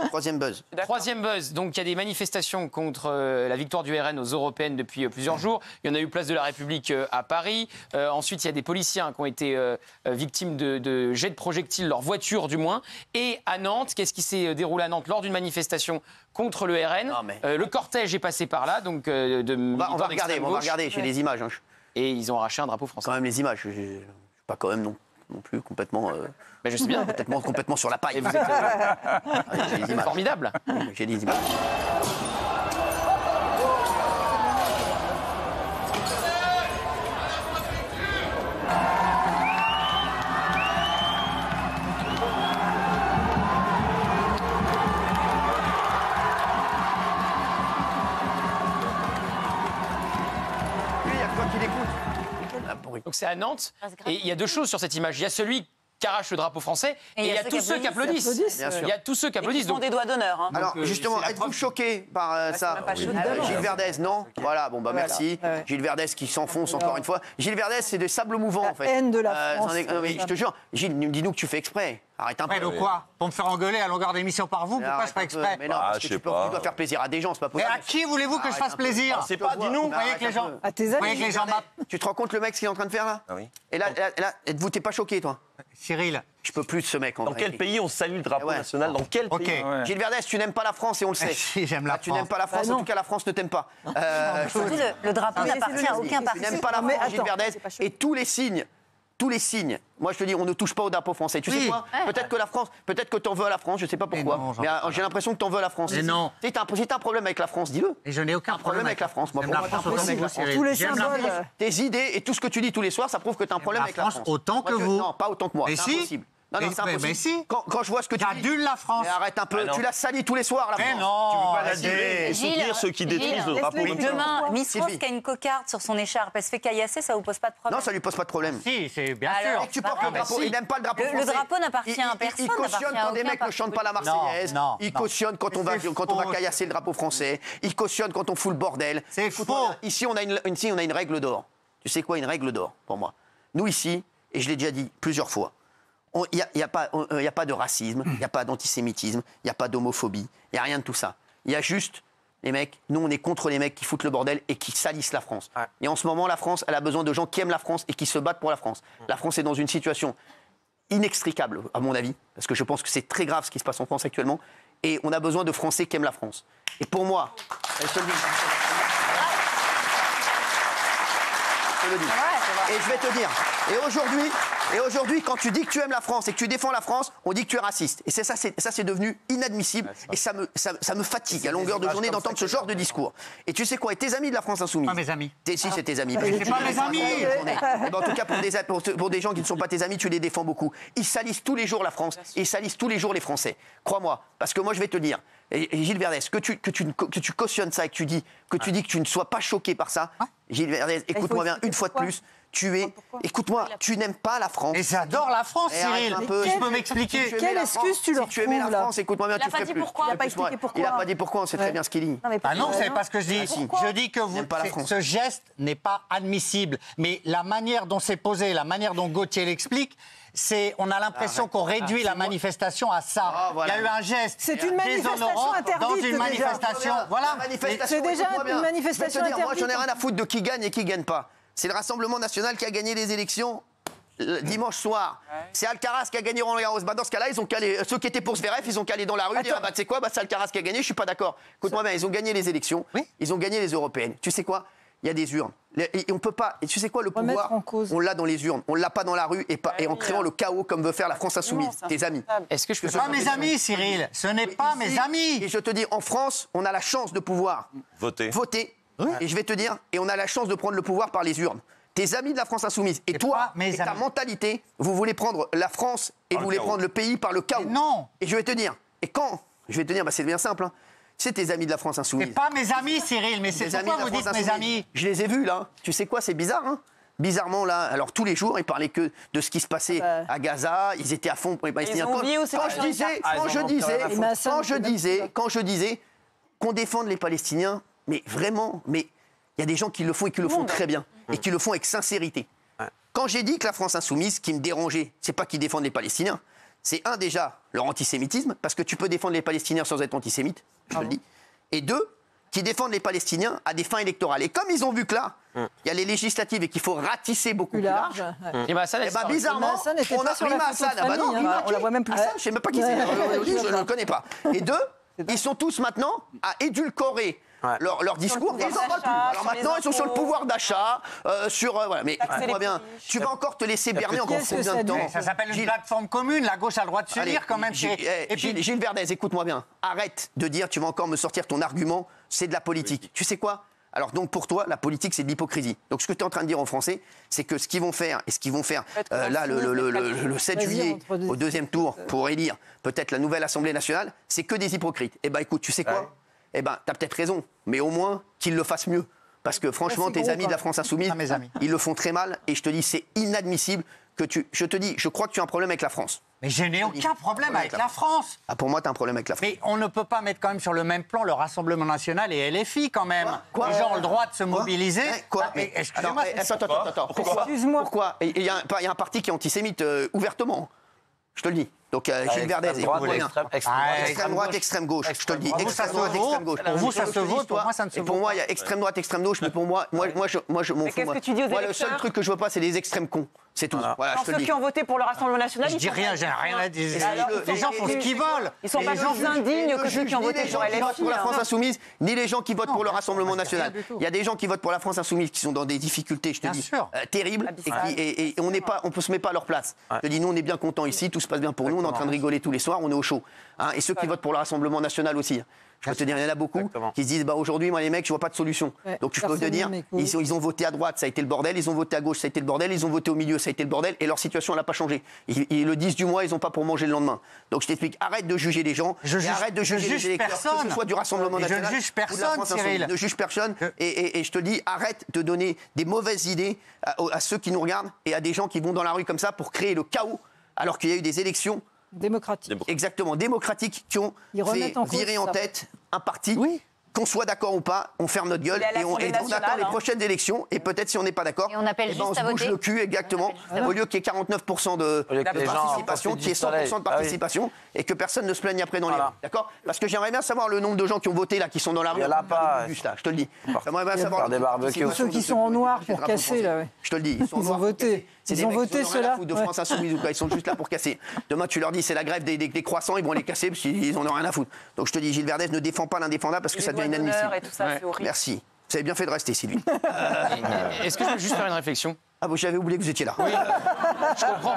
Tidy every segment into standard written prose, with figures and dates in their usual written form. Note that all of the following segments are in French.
Troisième buzz. Troisième buzz. Donc, il y a des manifestations contre la victoire du RN aux Européennes depuis plusieurs jours. Il y en a eu place de la République à Paris. Ensuite, il y a des policiers qui ont été victimes de jets de projectiles, leur voiture du moins. Et à Nantes, qu'est-ce qui s'est déroulé à Nantes lors d'une manifestation contre le RN? Non, mais... Le cortège est passé par là. Donc, on va regarder, j'ai les images. Hein. Et ils ont arraché un drapeau français. Quand même les images. Je suis pas quand même non plus complètement... Ben, je sais bien. Complètement sur la paille. Et vous êtes j'ai les images. formidable. J'ai les images. Lui, il y a quoi qu'il écoute? Ah, pourri. Donc c'est à Nantes. Et il y a deux choses sur cette image. Il y a celui qui arrache le drapeau français et il y a tous ceux qui applaudissent. Bien sûr. Il y a tous ceux qui applaudissent. Ils font des doigts d'honneur. Hein. Alors, justement, êtes-vous choqué par ça? Gilles Verdez, non? Voilà, bon, bah merci. Ouais. Gilles Verdez qui s'enfonce encore une fois. Gilles Verdez, c'est des sables mouvants, en fait. Haine de la France. Mais je te jure, Gilles, dis-nous que tu fais exprès. Arrête un peu. De quoi? Pour me faire engueuler à longueur d'émission par vous? Pourquoi je fais exprès? Mais non, parce que tu dois faire plaisir à des gens, c'est pas Mais possible. à qui voulez-vous que je fasse plaisir? C'est pas, dis-nous. Vous voyez que les gens... À tes Vous voyez amis. que les gens Tu te rends compte le mec ce qu'il est en train de faire là? Ah oui. Et là, êtes-vous, t'es pas choqué, toi? Cyril. Je peux plus de ce mec en Dans vrai. quel pays on salue le drapeau Ouais. national? Dans quel Ok. pays? Gilles Verdez, tu n'aimes pas la France et on le sait. Si, j'aime la Tu France. n'aimes pas la France, en tout cas la France ne t'aime pas. Surtout, le drapeau n'appartient à aucun Tu parti. n'aimes pas la mais France, Gilles attends, Verdez, c'est pas chaud. et tous les signes. Moi, je te dis, on ne touche pas au drapeau français. Tu sais Oui. quoi? Peut-être que la France, peut-être que t'en veux à la France, je sais pas pourquoi. non, j'en Mais veux pas. j'ai l'impression que t'en veux à la France. Mais non. Si t'as un problème avec la France, dis-le. Et je n'ai aucun problème avec la France. Moi, J'aime pour la moi, France t'as un autant problème que avec vous, la Cyril. Tous les J'aime la symboles. France. Tes idées et tout ce que tu dis tous les soirs, ça prouve que t'as un problème la avec la France France. autant que Moi, vous. Non, pas autant que moi. Mais C'est si. impossible. Non, Mais- c'est impossible. mais si. Quand je vois ce que tu dis. J'adule la France. Mais arrête un peu. non. Tu la salis tous les soirs, la Mais France. non. Tu veux pas mais la si. dire et soutenir ceux qui détruisent le drapeau laisse-le national? Demain, Miss Sylvie. France qui a une cocarde sur son écharpe, elle se fait caillasser, ça vous pose pas de problème? Non, ça lui pose pas de problème. Si, c'est bien Alors, sûr. Tu portes bah, le drapeau, si. il n'aime pas le drapeau Le français. drapeau n'appartient à personne, Il cautionne n'appartient à quand des aucun mecs ne parti chantent pas la Marseillaise. Non, Il non. cautionne quand on va C'est faux. caillasser le drapeau français. Il cautionne quand on fout le bordel. C'est Écoute-moi faux. bien, ici, on a une règle d'or. Tu sais quoi, une règle d'or pour moi? Nous ici, et je l'ai déjà dit plusieurs fois, il n'y a pas de racisme, il n'y a pas d'antisémitisme, il n'y a pas d'homophobie, il n'y a rien de tout ça. Il y a juste les mecs, nous on est contre les mecs qui foutent le bordel et qui salissent la France. Ouais. Et en ce moment, la France, elle a besoin de gens qui aiment la France et qui se battent pour la France. La France est dans une situation inextricable, à mon avis, parce que je pense que c'est très grave ce qui se passe en France actuellement, et on a besoin de Français qui aiment la France. Et pour moi, je te le dis. Je te le dis. Et je vais te dire, et aujourd'hui, quand tu dis que tu aimes la France et que tu défends la France, on dit que tu es raciste. Et c'est devenu inadmissible et ça me fatigue à longueur de journée d'entendre ce genre de discours. Et tu sais quoi, et tes amis de la France Insoumise? Pas mes amis. Si, c'est tes amis. C'est pas mes amis. Eh ben, en tout cas, pour des gens qui ne sont pas tes amis, tu les défends beaucoup. Ils salissent tous les jours la France et ils salissent tous les jours les Français. Crois-moi, parce que moi, je vais te dire, et Gilles Verdez, que tu cautionnes ça et que tu dis que tu ne sois pas choqué par ça, Gilles Verdez, écoute-moi bien, une fois de plus, écoute-moi, tu n'aimes pas la France. Et j'adore la France, Et arrête Cyril. un peu. Tu peux m'expliquer? Si tu Quelle aimais la excuse France, tu leur Si tu aimais trouves, la là France, écoute-moi bien, Il a tu pas ferais dit plus. pourquoi. Il a pas expliqué pourquoi. Il n'a pas dit pourquoi, on sait très bien ce qu'il dit. Ah non, vous savez pas ce que je dis. Pourquoi Je dis que N'aime pas la France. ce geste n'est pas admissible. Mais la manière dont c'est posé, la manière dont Gauthier l'explique, on a l'impression qu'on réduit la manifestation à ça. Ah, voilà. Il y a eu un geste C'est une manifestation déshonorant interdite, dans une déjà. manifestation. Voilà. C'est déjà une manifestation Je vais te dire, moi, interdite. j'en ai rien à foutre de qui gagne et qui gagne pas. C'est le Rassemblement national qui a gagné les élections dimanche soir. C'est Alcaraz qui a gagné Roland Garros. Bah, dans ce cas-là, ils ont calé. Ceux qui étaient pour Zverev, ils ont calé dans la rue. Dire, bah, tu sais quoi, bah, c'est Alcaraz qui a gagné. Je suis pas d'accord. Écoute-moi bien, ils ont gagné les élections. Oui. Ils ont gagné les européennes. Tu sais quoi? Il y a des urnes. Et on peut pas. Et tu sais quoi, le Remettre pouvoir, en cause. on l'a dans les urnes. On l'a pas dans la rue et en créant le chaos comme veut faire la France insoumise. Tes amis. Est-ce que je peux Ce ne sont pas mes amis, Cyril. Ce n'est pas mes amis. Et je te dis, en France, on a la chance de pouvoir Voter. Et je vais te dire, et on a la chance de prendre le pouvoir par les urnes. Tes amis de la France insoumise et toi pas mes et ta amis. mentalité, vous voulez prendre la France et Par vous le voulez chaos. prendre le pays par le chaos. Mais non. Et je vais te dire, bah, c'est bien simple. Hein. C'est tes amis de la France C'est insoumise. pas mes amis, Cyril. Mais c'est Tes amis pourquoi de vous la France dites mes insoumise. amis. Je les ai vus là. Tu sais quoi, c'est bizarre. Hein. Bizarrement là, alors tous les jours, ils parlaient que de ce qui se passait à Gaza. Ils étaient à fond pour les Palestiniens. ont oublié où c'est Quand pas je disais, quand je disais qu'on défende les Palestiniens, mais vraiment, mais il y a des gens qui le font et qui le font très bien et qui le font avec sincérité. Quand j'ai dit que la France insoumise, ce qui me dérangeait, c'est pas qu'ils défendent les Palestiniens, c'est déjà leur antisémitisme, parce que tu peux défendre les Palestiniens sans être antisémite, je te le dis. Et 2, qui défendent les Palestiniens à des fins électorales. Et comme ils ont vu que là, il y a les législatives et qu'il faut ratisser beaucoup plus large, Et ben, ça, et ben bizarrement, Hassan n'était on pas a sur la Rima photo de Hassan, famille, Rima on la voit même plus. Hassan, je sais même pas qui c'est, je ne le connais pas. Et 2, ils sont tous maintenant à édulcorer leur discours. Ils en parlent plus. Alors maintenant, ils sont sur le pouvoir d'achat, voilà. Mais écoute-moi bien, tu vas encore te laisser berner encore combien de temps? Ça s'appelle une plateforme commune. La gauche a le droit de s'unir quand même. Et puis Gilles Verdez, écoute-moi bien. Arrête de dire, tu vas encore me sortir ton argument, c'est de la politique. Tu sais quoi? Alors donc pour toi, la politique, c'est de l'hypocrisie. Donc ce que tu es en train de dire aux Français, c'est que ce qu'ils vont faire, là, le 7 juillet, au deuxième tour, pour élire peut-être la nouvelle Assemblée nationale, c'est que des hypocrites. Eh bien écoute, tu sais quoi? Eh bien, tu as peut-être raison, mais au moins qu'ils le fassent mieux. Parce que franchement, tes amis de la France Insoumise, ils le font très mal. Et je te dis, c'est inadmissible que je crois que tu as un problème avec la France. Mais je n'ai aucun problème avec la France. Ah, pour moi, tu as un problème avec la France. Mais on ne peut pas mettre quand même sur le même plan le Rassemblement national et LFI quand même. Les gens ont le droit de se mobiliser. Quoi? Excusez-moi. Attends. Pourquoi? Il y a un parti qui est antisémite ouvertement. Je te le dis. Donc Gilles Verdez, écoute-moi bien. Extrême droite, extrême gauche. Je te le dis. Extrême droite, extrême gauche. Pour vous, ça se vote. Pour moi, ça ne se vote pas. Pour moi, il y a extrême droite, extrême gauche. Mais pour moi, je m'en fous. qu'est-ce que tu dis aux Moi, le électeurs? seul truc que je veux pas, c'est les extrêmes cons. C'est tout. Voilà, je te le Ceux dis. qui ont voté pour le Rassemblement national, Je dis rien, j'ai rien à dire. Alors, Les gens font ce qu'ils veulent. Ils sont pas plus indignes que ceux qui ont voté pour Ni les gens qui votent pour la France LFI. Insoumise, ni les gens qui votent pour le Rassemblement national. Il y a des gens qui votent pour la France Insoumise qui sont dans des difficultés, je te dis, terribles, et on peut se mettre pas à leur place. Je te dis, nous, on est bien contents ici, tout se passe bien pour nous, on est en train de rigoler tous les soirs, on est au chaud. Et ceux qui votent pour le Rassemblement national aussi. Je peux te dire, il y en a beaucoup qui se disent, aujourd'hui, moi, les mecs, je vois pas de solution. Donc, je peux te dire, ils ont voté à droite, ça a été le bordel, ils ont voté à gauche, ça a été le bordel, ils ont voté au milieu, ça a été le bordel, et leur situation, elle n'a pas changé. Ils le 10 du mois, ils n'ont pas pour manger le lendemain. Donc, je t'explique, arrête de juger les gens, arrête de juger les électeurs, que ce soit du Rassemblement national. Je ne juge ou de la personne, France Cyril. Insoumise. Ne juge personne, et je te dis, arrête de donner des mauvaises idées à ceux qui nous regardent et à des gens qui vont dans la rue comme ça pour créer le chaos, alors qu'il y a eu des élections démocratique. Exactement, démocratiques qui ont fait virer en tête un parti. Oui. Qu'on soit d'accord ou pas, on ferme notre gueule et on attend les prochaines élections. Et peut-être si on n'est pas d'accord, Et on appelle juste on se à bouge voter. le cul exactement. Au lieu qu'il y ait 49% de participation, qu'il y ait 100% de participation et que personne ne se plaigne après dans les rues. D'accord? Parce que j'aimerais bien savoir le nombre de gens qui ont voté là, qui sont dans la rue. Il y en a pas. Juste là, je te le dis. J'aimerais bien savoir. Des barbecues. Ceux qui sont en noir pour casser, là, ouais. Je te le dis, ils sont Ils ont voté. Ils ont voté ceux-là. De France Insoumise ou quoi, ils sont juste là pour casser. Demain, tu leur dis c'est la grève des croissants, ils vont les casser parce qu'ils en ont rien à foutre. Donc je te dis, Gilles Verdez ne défend pas l'indéfendable parce que ça devient inadmissible. Et tout ça, c'est horrible. Merci. Vous avez bien fait de rester, Sylvie. Est-ce que je peux juste faire une réflexion? Ah bon, j'avais oublié que vous étiez là. Oui, je comprends.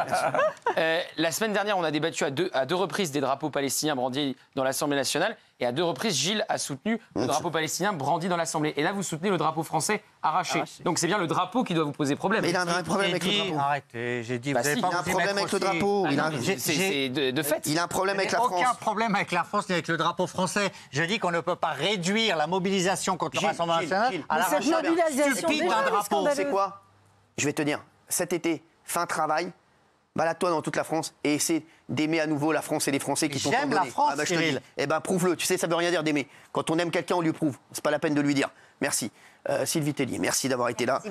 La semaine dernière, on a débattu à deux reprises des drapeaux palestiniens brandis dans l'Assemblée nationale. Et à 2 reprises, Gilles a soutenu le drapeau palestinien brandi dans l'Assemblée. Et là, vous soutenez le drapeau français arraché. Donc c'est bien le drapeau qui doit vous poser problème. Mais il a un problème avec le drapeau. Arrêtez, j'ai dit, vous Bah n'avez si, pas Il a un vous y problème mettre avec le aussi. drapeau. C'est de fait. Il a un problème avec la France. Aucun problème avec la France ni avec le drapeau français. Je dis qu'on ne peut pas réduire la mobilisation contre le Rassemblement national à la Cette mobilisation, stupide déjà, d'un elle est drapeau. scandaleuse. C'est quoi? Je vais te dire, cet été, fin travail, balade-toi dans toute la France et essaie d'aimer à nouveau la France et les Français qui t'ont J'aime donné. la France, Je te le Cyril. dis. Eh ben, prouve-le. Tu sais, ça veut rien dire d'aimer. Quand on aime quelqu'un, on lui prouve. C'est pas la peine de lui dire. Merci. Sylvie Tellier, merci d'avoir été là.